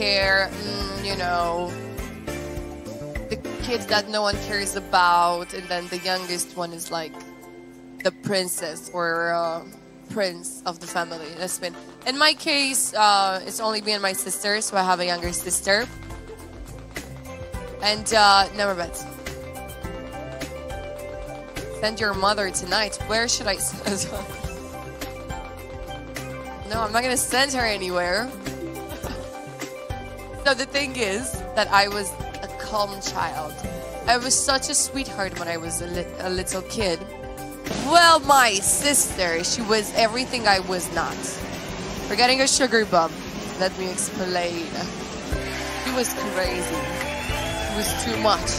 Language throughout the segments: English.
care, you know, the kids that no one cares about, and then the youngest one is like the princess or prince of the family. That's been, in my case, it's only me and my sister, so I have a younger sister. And never bet. Send your mother tonight. Where should I send her? No, I'm not gonna send her anywhere. So the thing is that I was a calm child. I was such a sweetheart when I was a little kid. Well, my sister, she was everything I was not. We're getting a sugar bump. Let me explain. She was crazy. It was too much.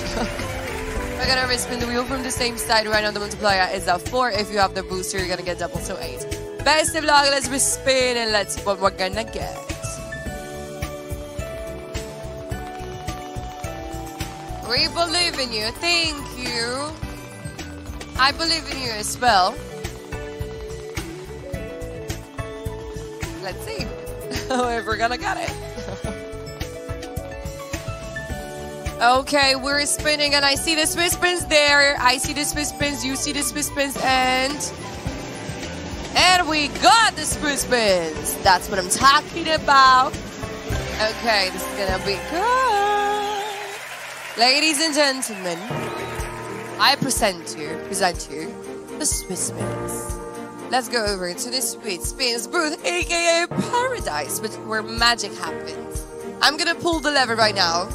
We're gonna respin the wheel from the same side. Right now the multiplier is a 4. If you have the booster, you're gonna get double, so 8. Best of luck, let's respin and let's see what we're gonna get. We believe in you. Thank you. I believe in you as well. Let's see if we're gonna get it. Okay, we're spinning and I see the Swiss spins there. I see the Swiss spins, you see the Swiss spins, and we got the Swiss spins. That's what I'm talking about. Okay, this is gonna be good. Ladies and gentlemen, I present you the Swiss spins. Let's go over to the Swiss spins booth, aka Paradise, where magic happens. I'm gonna pull the lever right now.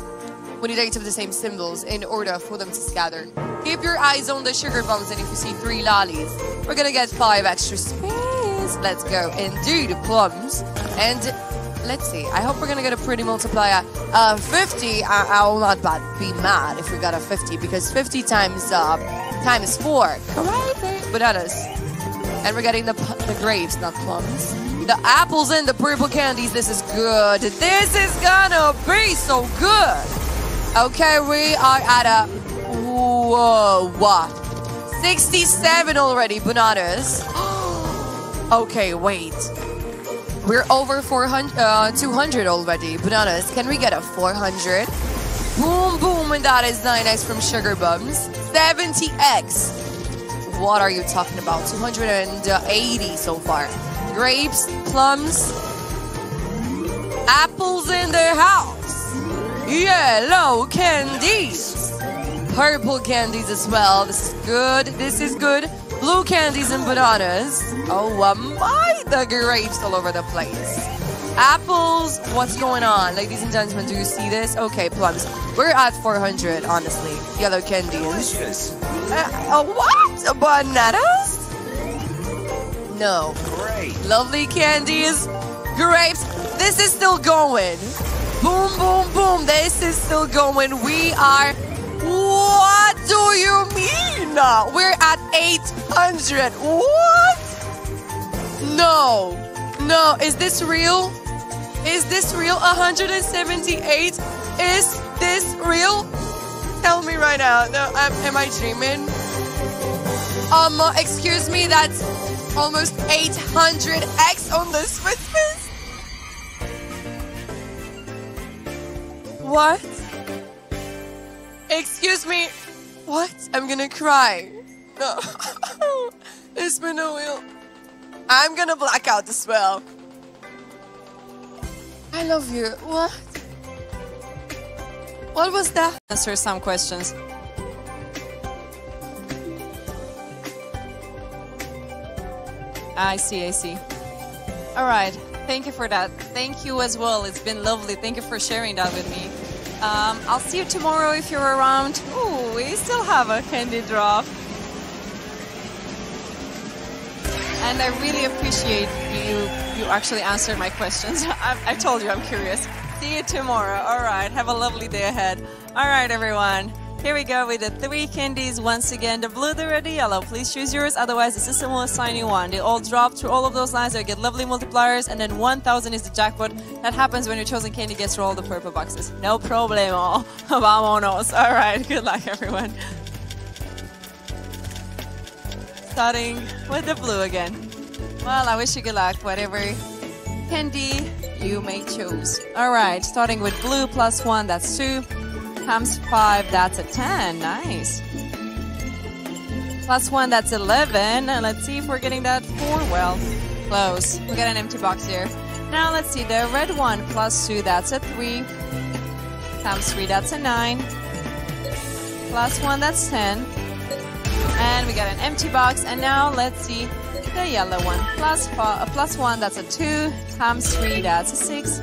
We need 8 of the same symbols in order for them to scatter. Keep your eyes on the sugar bumps, and if you see 3 lollies, we're gonna get 5 extra spins. Let's go and do the plums. And let's see, I hope we're gonna get a pretty multiplier. 50, I will not be mad if we got a 50, because 50 times 4. Correct. Bananas. And we're getting the grapes, not plums. The apples and the purple candies, this is good. This is gonna be so good. Okay, we are at a, whoa, what? 67 already, bananas. Okay, wait. We're over 200 already, bananas. Can we get a 400? Boom, boom, and that is 9x from Sugar Bums. 70x. What are you talking about? 280 so far. Grapes, plums, apples in the house. Yellow candies. Purple candies as well. This is good. This is good. Blue candies and bananas. Oh my, the grapes all over the place. Apples, what's going on? Ladies and gentlemen, do you see this? Okay, plums. We're at 400, honestly. Yellow candies. What? Bananas? No. Great. Lovely candies. Grapes. This is still going. Boom, boom, boom. This is still going. We are... What do you mean? We're at 800. What? No. No. Is this real? Is this real? 178? Is this real? Tell me right now. No, am I dreaming? Excuse me, that's almost 800x on the Swiss Miss. What? Excuse me. What? I'm gonna cry. No. It's been a wheel. I'm gonna black out as well. I love you. What? What was that? Answer some questions. I see. All right. Thank you for that. Thank you as well. It's been lovely. Thank you for sharing that with me. I'll see you tomorrow if you're around. Ooh, we still have a candy drop. And I really appreciate you actually answered my questions. I told you I'm curious. See you tomorrow. All right. Have a lovely day ahead. All right, everyone. Here we go with the 3 candies. Once again, the blue, the red, the yellow. Please choose yours. Otherwise, the system will assign you one. They all drop through all of those lines. You'll get lovely multipliers. And then 1,000 is the jackpot. That happens when your chosen candy gets through all the purple boxes. No problemo. Vamonos. All right. Good luck, everyone. Starting with the blue again. Well, I wish you good luck. Whatever candy You may choose. All right, starting with blue, +1, that's 2. Times 5, that's a 10. Nice. +1, that's 11. And let's see if we're getting that 4. Well, close. We got an empty box here. Now let's see the red one, +2, that's a 3. Times 3, that's a 9. +1, that's 10. And we got an empty box. And now let's see the yellow one, +1, that's a 2. Times 3, that's a 6.